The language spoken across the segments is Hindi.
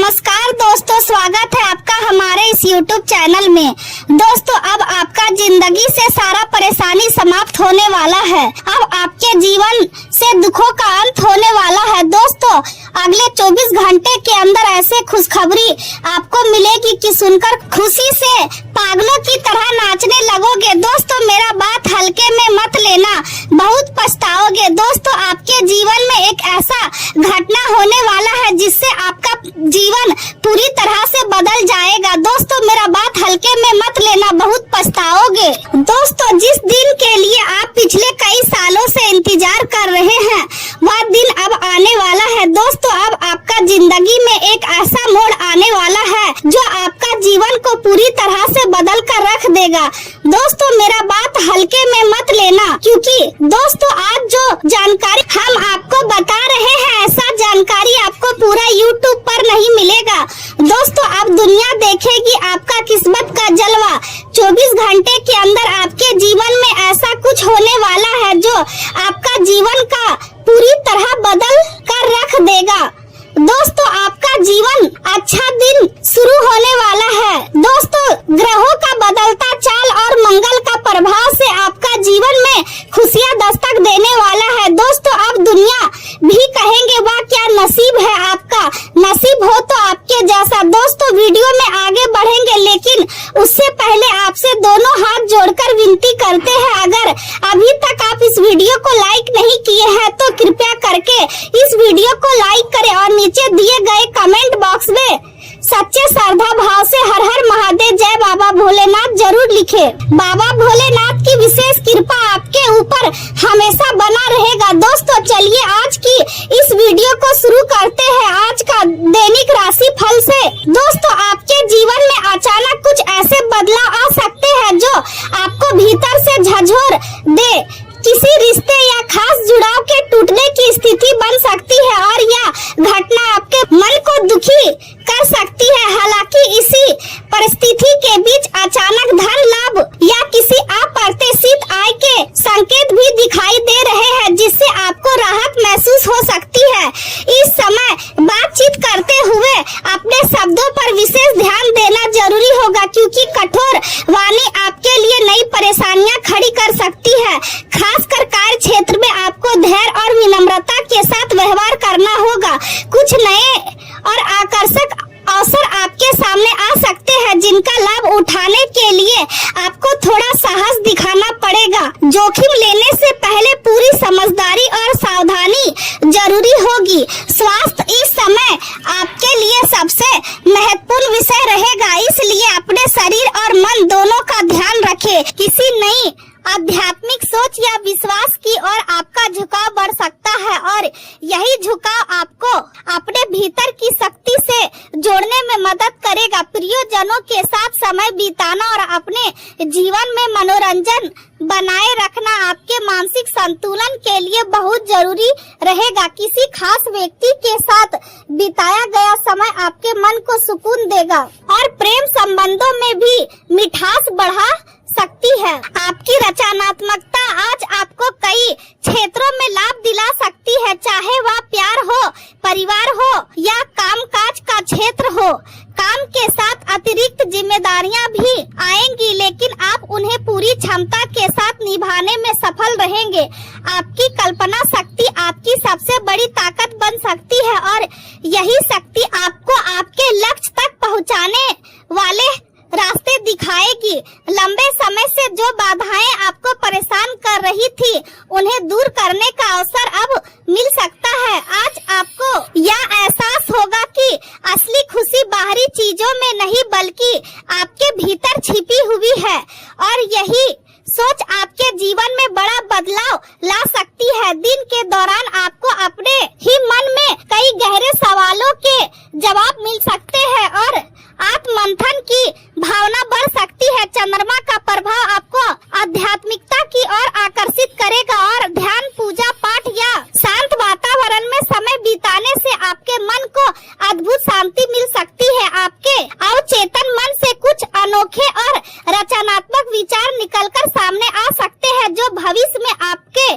नमस्कार दोस्तों, स्वागत है आपका हमारे इस YouTube चैनल में। दोस्तों, अब आपका जिंदगी से सारा परेशानी समाप्त होने वाला है। अब आपके जीवन से दुखों का अंत होने वाला है। दोस्तों, अगले 24 घंटे के अंदर ऐसे खुशखबरी आपको मिलेगी कि सुनकर खुशी से पागलों की तरह नाचने लगोगे। दोस्तों, मेरा बात हल्के में मत लेना, बहुत पछताओगे। दोस्तों, आपके जीवन में एक ऐसा घटना होने वाला है जिससे आपका जीवन पूरी तरह से बदल जाएगा। दोस्तों, मेरा बात हल्के में मत लेना, बहुत पछताओगे। दोस्तों, जिस दिन के लिए आप पिछले कई सालों से इंतजार कर रहे हैं, वह दिन अब आने वाला है। दोस्तों, अब आपका जिंदगी में एक ऐसा मोड़ आने वाला है जो आपका जीवन को पूरी तरह से बदल कर रख देगा। दोस्तों, मेरा बात हल्के में मत लेना, क्योंकि दोस्तों आज जो जानकारी हम आपको बता रहे हैं, ऐसा जानकारी आपको पूरा YouTube पर नहीं मिलेगा। दोस्तों, अब दुनिया देखेगी आपका किस्मत का जलवा। 24 घंटे के अंदर आपके जीवन में ऐसा कुछ होने वाला है जो आपका जीवन का पूरी तरह बदल कर रख देगा। दोस्तों, आपका जीवन अच्छा दिन शुरू होने वाला है। दोस्तों, ग्रहों का बदलता चाल और मंगल का प्रभाव से आपका जीवन में खुशियां दस्तक देने वाला है। दोस्तों, अब दुनिया भी कहेंगे वाह क्या नसीब है आपका, नसीब हो तो आपके जैसा। दोस्तों, वीडियो में आगे बढ़ेंगे, लेकिन उससे पहले आपसे दोनों हाथ जोड़कर विनती करते हैं, अगर अभी तक आप इस वीडियो को लाइक नहीं किए हैं तो कृपया करके इस वीडियो को लाइक करें और नीचे दिए गए कमेंट बॉक्स में सच्चे श्रद्धा भाव से हर हर महादेव जय बाबा भोलेनाथ जरूर लिखे। बाबा भोलेनाथ की विशेष कृपा आपके ऊपर हमेशा बना रहेगा। दोस्तों, चलिए आज की इस वीडियो को शुरू करते हैं आज का दैनिक राशि फल से। दोस्तों, आपके जीवन में अचानक कुछ ऐसे बदलाव आ सकते हैं जो आपको भीतर से झकझोर दे। किसी रिश्ते या खास जुड़ाव के टूटने की स्थिति बन सकती है और यह घटना आपके मन को दुखी कर सकती है। हालांकि इसी परिस्थिति के बीच अचानक धन लाभ या किसी अप्रत्याशित आय के संकेत भी दिखाई दे रहे हैं, जिससे आपको राहत महसूस हो सकती है। इस समय बातचीत करते हुए अपने शब्दों पर विशेष ध्यान देना जरूरी होगा, क्योंकि कठोर वाणी आपके लिए नई परेशानियां खड़ी कर सकती है। खासकर कार्य क्षेत्र में आपको धैर्य और विनम्रता के साथ व्यवहार करना होगा। कुछ नए और आकर्षक अवसर आपके सामने आ सकते हैं, जिनका लाभ उठाने के लिए आपको थोड़ा साहस दिखाना पड़ेगा। जोखिम लेने से पहले पूरी समझदारी और सावधानी जरूरी होगी। स्वास्थ्य इस समय आपके लिए सबसे महत्वपूर्ण विषय रहेगा, इसलिए अपने शरीर और मन दोनों का ध्यान रखें। किसी नई आध्यात्मिक सोच या विश्वास की ओर आपका झुकाव बढ़ सकता है और यही झुकाव आपको अपने भीतर की शक्ति से जोड़ने में मदद करेगा। प्रियजनों के साथ समय बिताना और अपने जीवन में मनोरंजन बनाए रखना आपके मानसिक संतुलन के लिए बहुत जरूरी रहेगा। किसी खास व्यक्ति के साथ बिताया गया समय आपके मन को सुकून देगा और प्रेम संबंधों में भी मिठास बढ़ा सकती है। आपकी रचनात्मकता आज आपको कई क्षेत्रों में लाभ दिला सकती है, चाहे वह प्यार हो, परिवार हो या कामकाज का क्षेत्र हो। काम के साथ अतिरिक्त जिम्मेदारियां भी आएंगी, लेकिन आप उन्हें पूरी क्षमता के साथ निभाने में सफल रहेंगे। आपकी कल्पना शक्ति आपकी सबसे बड़ी ताकत बन सकती है और यही शक्ति आपको आपके लक्ष्य तक पहुंचाने वाले रास्ते दिखाएगी। लंबे समय से जो बाधाएं आपको परेशान कर रही थी, उन्हें दूर करने का अवसर अब मिल सकता है। आज आपको यह एहसास होगा कि असली खुशी बाहरी चीजों में नहीं बल्कि आपके भीतर छिपी हुई है और यही सोच आपके जीवन में बड़ा बदलाव ला सकती है। दिन के दौरान आपको अपने ही मन में कई गहरे सवालों के जवाब मिल सकते हैं और आत्ममंथन की भावना बढ़ सकती है। चंद्रमा का प्रभाव आपको आध्यात्मिकता की ओर आकर्षित करेगा और ध्यान, पूजा पाठ या शांत वातावरण में समय बिताने से आपके मन को अद्भुत शांति मिल सकती है। आपके अवचेतन मन से कुछ अनोखे और रचनात्मक विचार निकलकर सामने आ सकते हैं, जो भविष्य में आपके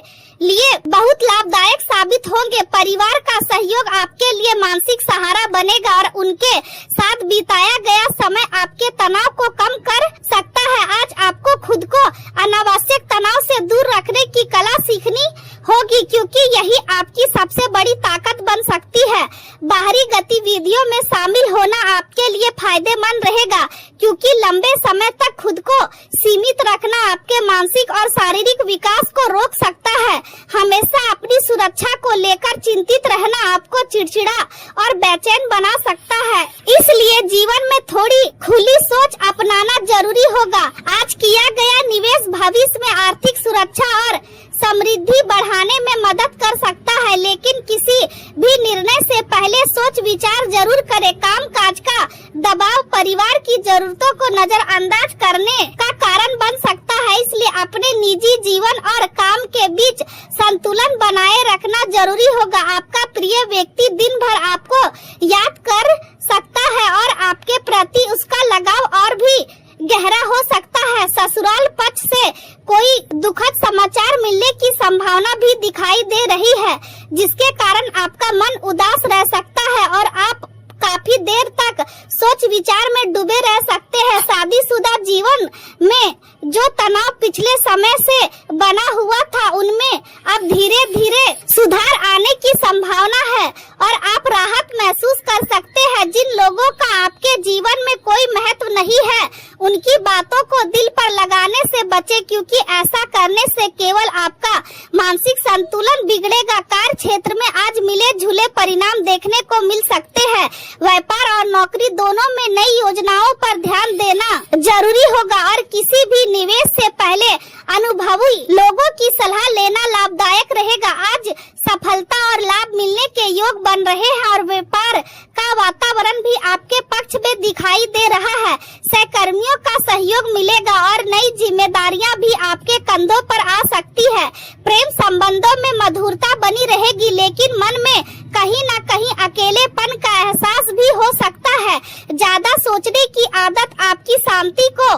लिए बहुत लाभदायक साबित होंगे। परिवार का सहयोग आपके लिए मानसिक सहारा बनेगा और उनके साथ बिताया गया समय आपके तनाव को कम कर सकता है। आज आपको खुद को अनावश्यक तनाव से दूर रखने की कला सीखनी होगी, क्योंकि यही आपकी सबसे बड़ी ताकत बन सकती है। बाहरी गतिविधियों में शामिल होना आपके लिए फायदेमंद रहेगा, क्योंकि लंबे समय तक खुद को सीमित रखना आपके मानसिक और शारीरिक विकास को रोक सकता है। हमेशा अपनी सुरक्षा को लेकर चिंतित रहना आपको चिड़चिड़ा और बेचैन बना सकता है। इसलिए जीवन में थोड़ी खुली सोच अपनाना जरूरी होगा। आज किया गया निवेश भविष्य में आर्थिक सुरक्षा और समृद्धि बढ़ाने में मदद कर सकता है, लेकिन किसी भी निर्णय से पहले सोच विचार जरूर करें। काम काज का दबाव परिवार की जरूरतों को नजरअंदाज करने का कारण बन सकता है, इसलिए अपने निजी जीवन और काम के बीच संतुलन बनाए रखना जरूरी होगा। आपका प्रिय व्यक्ति दिन भर आपको याद कर सकता है और आपके प्रति उसका लगाव और भी गहरा हो सकता है। ससुराल पक्ष से कोई दुखद समाचार मिलने की संभावना भी दिखाई दे रही है, जिसके कारण आपका मन उदास रह सकता है और आप काफी देर तक सोच विचार में डूबे रह सकते हैं। शादीशुदा जीवन में जो तनाव पिछले समय से बना हुआ था, उनमें अब धीरे धीरे सुधार आने की संभावना है और आप राहत महसूस कर सकते हैं। जिन लोगों का आपके जीवन में कोई महत्व नहीं है, उनकी बातों को दिल पर लगाने से बचे, क्योंकि ऐसा करने से केवल आपका मानसिक संतुलन बिगड़ेगा। कार्य क्षेत्र में आज मिले जुले परिणाम देखने को मिल सकते हैं। व्यापार और नौकरी दोनों में नई योजनाओं पर ध्यान देना जरूरी होगा और किसी भी निवेश से पहले अनुभवी लोगों की सलाह लेना लाभदायक रहेगा। आज सफलता और लाभ मिलने के योग बन रहे हैं और व्यापार का वातावरण भी आपके पक्ष में दिखाई दे रहा है। सहकर्मियों का सहयोग मिलेगा और नई जिम्मेदारियां भी आपके कंधों पर आ सकती है। प्रेम संबंधों में मधुरता बनी रहेगी, लेकिन मन में कहीं न कहीं अकेलेपन का एहसास भी हो सकता है। ज्यादा सोचने की आदत आपकी शांति को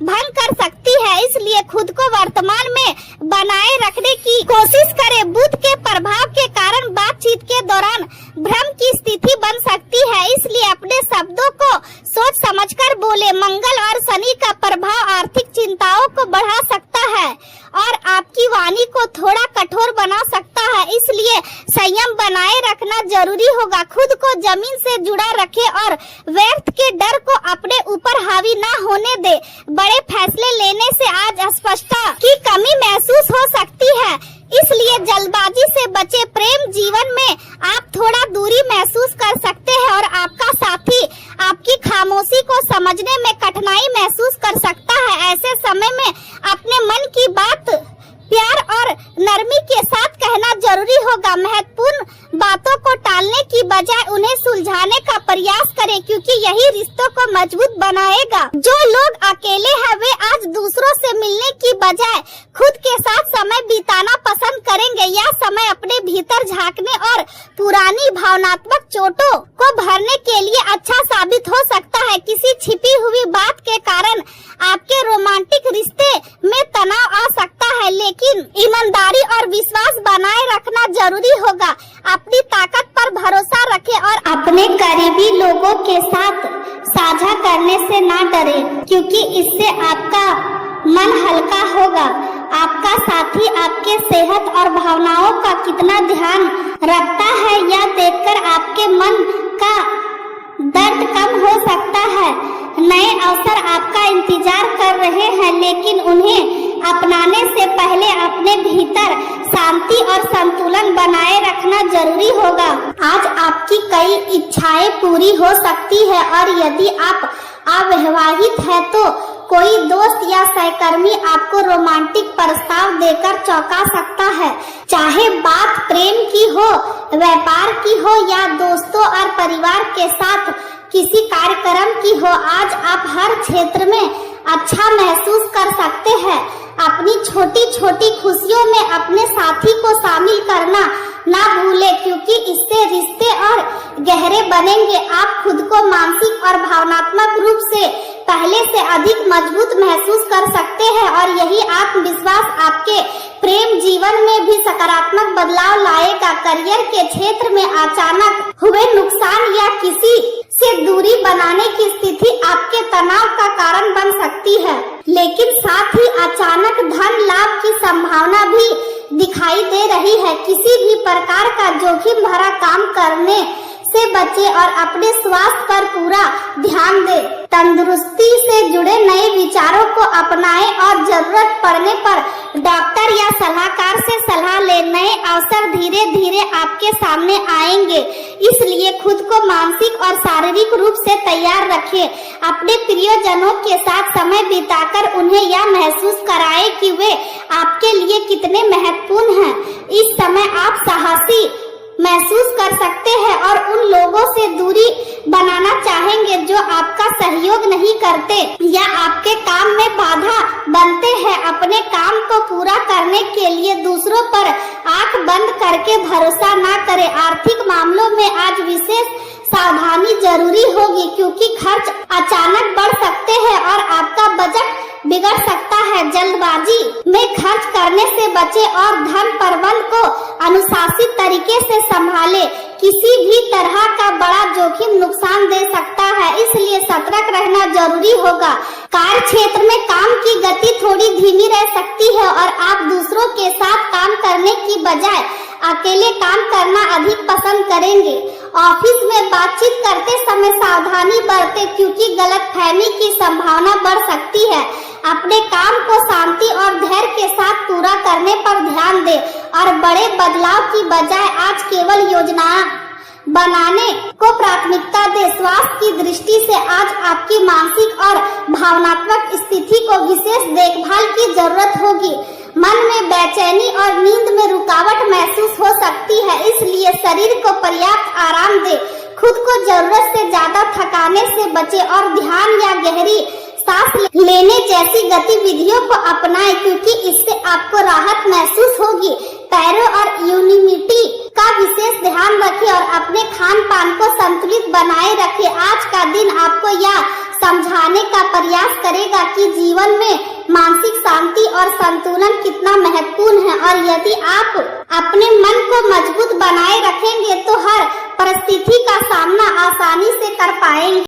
भंग कर सकती है, इसलिए खुद को वर्तमान में बनाए रखने की कोशिश करें। बुध के प्रभाव के कारण बातचीत के दौरान भ्रम की स्थिति बन सकती है, इसलिए अपने शब्दों को सोच समझकर बोले। मंगल और शनि का प्रभाव आर्थिक चिंताओं को बढ़ा सकता है और आपकी वाणी को थोड़ा कठोर बना सकता है, इसलिए संयम बनाए रखना जरूरी होगा। खुद को जमीन से जुड़ा रखें और व्यर्थ के डर को अपने ऊपर हावी न होने दे। बड़े फैसले लेने से आज स्पष्टता की कमी महसूस हो सकती है, इसलिए जल्दबाजी से बचे। प्रेम जीवन में आप थोड़ा दूरी महसूस कर सकते हैं और आपका साथी आपकी खामोशी को समझने में कठिनाई महसूस कर सकता है। ऐसे समय में अपने मन की बात प्यार और नरमी के साथ कहना जरूरी होगा। महत्वपूर्ण बातों को टालने की बजाय उन्हें सुलझाने का प्रयास करें, क्योंकि यही रिश्तों को मजबूत बनाएगा। जो लोग अकेले हैं वे आज दूसरों से मिलने की बजाय खुद के साथ समय बिताना पसंद करेंगे। यह समय अपने भीतर झांकने और पुरानी भावनात्मक चोटों को भरने के लिए अच्छा साबित हो सकता है। किसी छिपी हुई बात के कारण आपके रोमांटिक रिश्ते में तनाव आ सकता है, लेकिन ईमानदारी और विश्वास बनाए रखना जरूरी होगा। अपनी ताकत पर भरोसा रखें और अपने करीबी लोगों के साथ साझा करने से ना डरें, क्योंकि इससे आपका मन हल्का होगा। आपका साथी आपके सेहत और भावनाओं का कितना ध्यान रखता है, यह देखकर आपके मन का दर्द कम हो सकता है। नए अवसर आपका इंतजार कर रहे हैं, लेकिन उन्हें अपनाने से पहले अपने भीतर शांति और संतुलन बनाए रखना जरूरी होगा। आज आपकी कई इच्छाएं पूरी हो सकती है और यदि आप अविवाहित है तो कोई दोस्त या सहकर्मी आपको रोमांटिक प्रस्ताव देकर चौंका सकता है। चाहे बात प्रेम की हो, व्यापार की हो या दोस्तों और परिवार के साथ किसी कार्यक्रम की हो, आज आप हर क्षेत्र में अच्छा महसूस कर सकते हैं। अपनी छोटी छोटी खुशियों में अपने साथी को शामिल करना ना भूलें, क्योंकि इससे रिश्ते और गहरे बनेंगे। आप खुद को मानसिक और भावनात्मक रूप से पहले से अधिक मजबूत महसूस कर सकते हैं और यही आत्मविश्वास आपके प्रेम जीवन में भी सकारात्मक बदलाव लाएगा। करियर के क्षेत्र में अचानक हुए नुकसान या किसी से दूरी बनाने की स्थिति आपके तनाव का कारण बन सकती है, लेकिन साथ ही अचानक धन लाभ की संभावना भी दिखाई दे रही है। किसी भी प्रकार का जोखिम भरा काम करने से बचे और अपने स्वास्थ्य पर पूरा ध्यान दें। तंदुरुस्ती से जुड़े नए विचारों को अपनाएं और जरूरत पड़ने पर डॉक्टर या सलाहकार से सलाह लें। नए अवसर धीरे धीरे आपके सामने आएंगे, इसलिए खुद को मानसिक और शारीरिक रूप से तैयार रखें। अपने प्रियजनों के साथ समय बिताकर उन्हें यह महसूस कराएं कि वे आपके लिए कितने महत्वपूर्ण हैं। इस समय आप साहसी महसूस कर सकते हैं और उन लोगों से दूरी बनाना चाहेंगे जो आपका सहयोग नहीं करते या आपके काम में बाधा बनते हैं। अपने काम को पूरा करने के लिए दूसरों पर आंख बंद करके भरोसा न करें। आर्थिक मामलों में आज विशेष सावधानी जरूरी होगी, क्योंकि खर्च अचानक बढ़ सकते हैं और आपका बजट बिगड़ सकता है। जल्दबाजी में खर्च करने से बचे और धन प्रबंधन को अनुशासित तरीके से संभालें। किसी भी तरह का बड़ा जोखिम नुकसान दे सकता है, इसलिए सतर्क रहना जरूरी होगा। कार्य क्षेत्र में काम की गति थोड़ी धीमी रह सकती है और आप दूसरों के साथ काम करने की बजाय अकेले काम करना अधिक पसंद करेंगे। ऑफिस में बातचीत करते समय सावधानी बरतें, क्योंकि गलतफहमी की संभावना बढ़ सकती है। अपने काम को शांति और धैर्य के साथ पूरा करने पर ध्यान दें और बड़े बदलाव की बजाय आज केवल योजना बनाने को प्राथमिकता दें। स्वास्थ्य की दृष्टि से आज आपकी मानसिक और भावनात्मक स्थिति को विशेष देखभाल की जरूरत होगी। मन में बेचैनी और नींद में रुकावट महसूस हो सकती है, इसलिए शरीर को पर्याप्त आराम दें। खुद को जरूरत से ज्यादा थकाने से बचें और ध्यान या गहरी सांस लेने जैसी गतिविधियों को अपनाएं, क्योंकि इससे आपको राहत महसूस होगी। पैरों और इम्यूनिटी का विशेष ध्यान रखें और अपने खान पान को संतुलित बनाए रखें। आज का दिन आपको यह समझाने का प्रयास करेगा कि जीवन में मानसिक शांति और संतुलन कितना महत्वपूर्ण है, और यदि आप अपने मन को मजबूत बनाए रखेंगे तो हर परिस्थिति का सामना आसानी से कर पाएंगे।